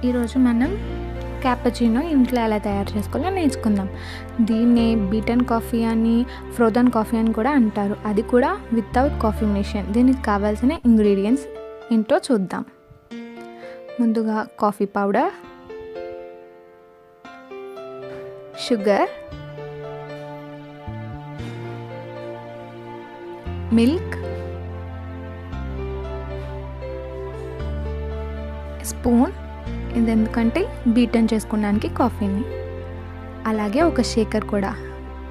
ఈరోజు మనం క్యాపచినో ఇంట్లో ఎలా తయారు చేసుకోవాలో నేర్చుకుందాం. దీన్నే బీటన్ కాఫీ అని, ఫ్రోథన్ కాఫీ అని కూడా అంటారు. అది కూడా వితౌట్ కాఫీ మెషిన్. దీనికి కావాల్సిన ఇంగ్రీడియంట్స్ ఏంటో చూద్దాం. ముందుగా coffee powder, sugar, milk, spoon, ఇది ఎందుకంటే బీటన్ చేసుకోవడానికి కాఫీని, అలాగే ఒక షేకర్ కూడా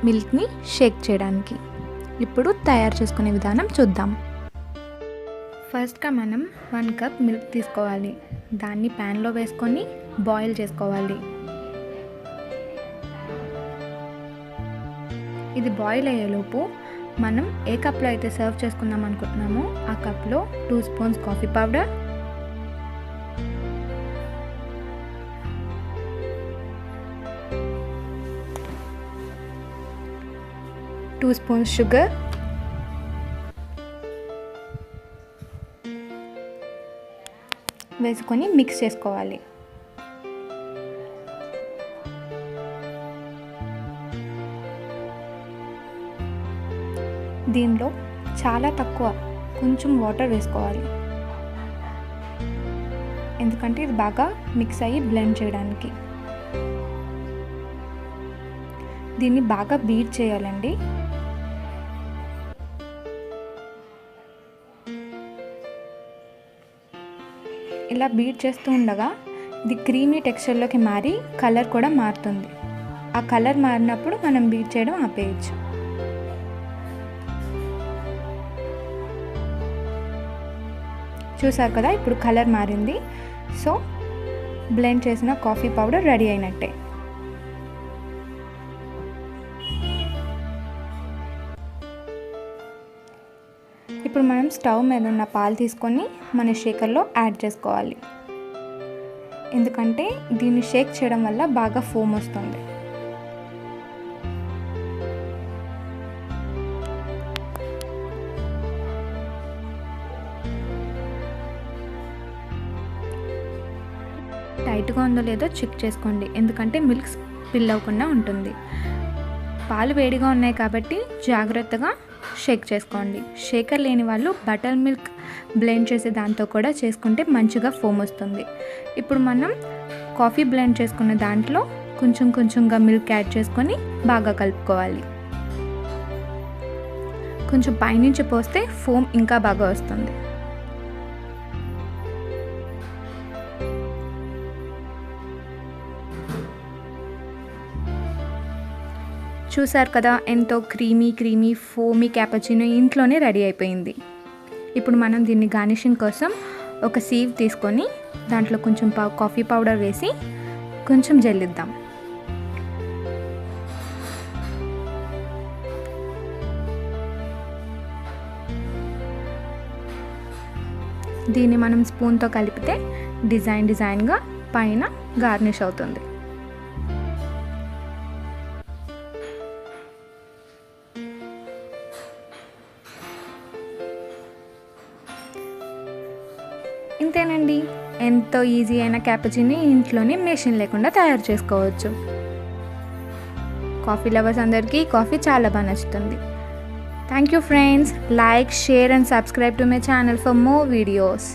మిల్క్ని షేక్ చేయడానికి. ఇప్పుడు తయారు చేసుకునే విధానం చూద్దాం. ఫస్ట్గా మనం 1 కప్ మిల్క్ తీసుకోవాలి. దాన్ని ప్యాన్లో వేసుకొని బాయిల్ చేసుకోవాలి. ఇది బాయిల్ అయ్యేలోపు మనం ఏ కప్లో అయితే సర్వ్ చేసుకుందాం అనుకుంటున్నామో ఆ కప్లో 2 spoons coffee powder, 2 spoons sugar, వేసుకొని మిక్స్ చేసుకోవాలి. దీనిలో చాలా తక్కువ కొంచెం వాటర్ వేసుకోవాలి, ఎందుకంటే ఇది బాగా మిక్స్ అయ్యి బ్లెండ్ చేయడానికి. దీన్ని బాగా బీట్ చేయాలండి. ఇలా బీట్ చేస్తూ ఉండగా ఇది క్రీమీ టెక్స్చర్లోకి మారి కలర్ కూడా మారుతుంది. ఆ కలర్ మారినప్పుడు మనం బీట్ చేయడం ఆపేయచ్చు. చూసారు కదా, ఇప్పుడు కలర్ మారింది. సో బ్లెండ్ చేసిన కాఫీ పౌడర్ రెడీ అయినట్టే. ఇప్పుడు మనం స్టవ్ మీద ఉన్న పాలు తీసుకొని మన షేకర్లో యాడ్ చేసుకోవాలి, ఎందుకంటే దీన్ని షేక్ చేయడం వల్ల బాగా ఫోమ్ వస్తుంది. టైట్గా ఉందో లేదో చెక్ చేసుకోండి, ఎందుకంటే మిల్క్ స్పిల్ అవ్వకుండా ఉంటుంది. పాలు వేడిగా ఉన్నాయి కాబట్టి జాగ్రత్తగా షేక్ చేసుకోండి. షేకర్ లేని వాళ్ళు బటర్ మిల్క్ బ్లెండ్ చేసే దాంతో కూడా చేసుకుంటే మంచిగా ఫోమ్ వస్తుంది. ఇప్పుడు మనం కాఫీ బ్లెండ్ చేసుకున్న దాంట్లో కొంచెంగా మిల్క్ యాడ్ చేసుకొని బాగా కలుపుకోవాలి. కొంచెం పైనుంచి పోస్తే ఫోమ్ ఇంకా బాగా వస్తుంది. చూసారు కదా, ఎంతో క్రీమీ ఫోమీ క్యాపచినో ఇంట్లోనే రెడీ అయిపోయింది. ఇప్పుడు మనం దీన్ని గార్నిషింగ్ కోసం ఒక సీవ్ తీసుకొని దాంట్లో కొంచెం కాఫీ పౌడర్ వేసి కొంచెం జల్లిద్దాం. దీన్ని మనం స్పూన్తో కలిపితే డిజైన్గా పైన గార్నిష్ అవుతుంది. ఇంతేనండి, ఎంతో ఈజీ అయిన క్యాపచినో ఇంట్లోనే మెషిన్ లేకుండా తయారు చేసుకోవచ్చు. కాఫీ లవర్స్ అందరికీ కాఫీ చాలా బాగా నచ్చుతుంది. Thank you friends. Like, share and subscribe to my channel for more videos.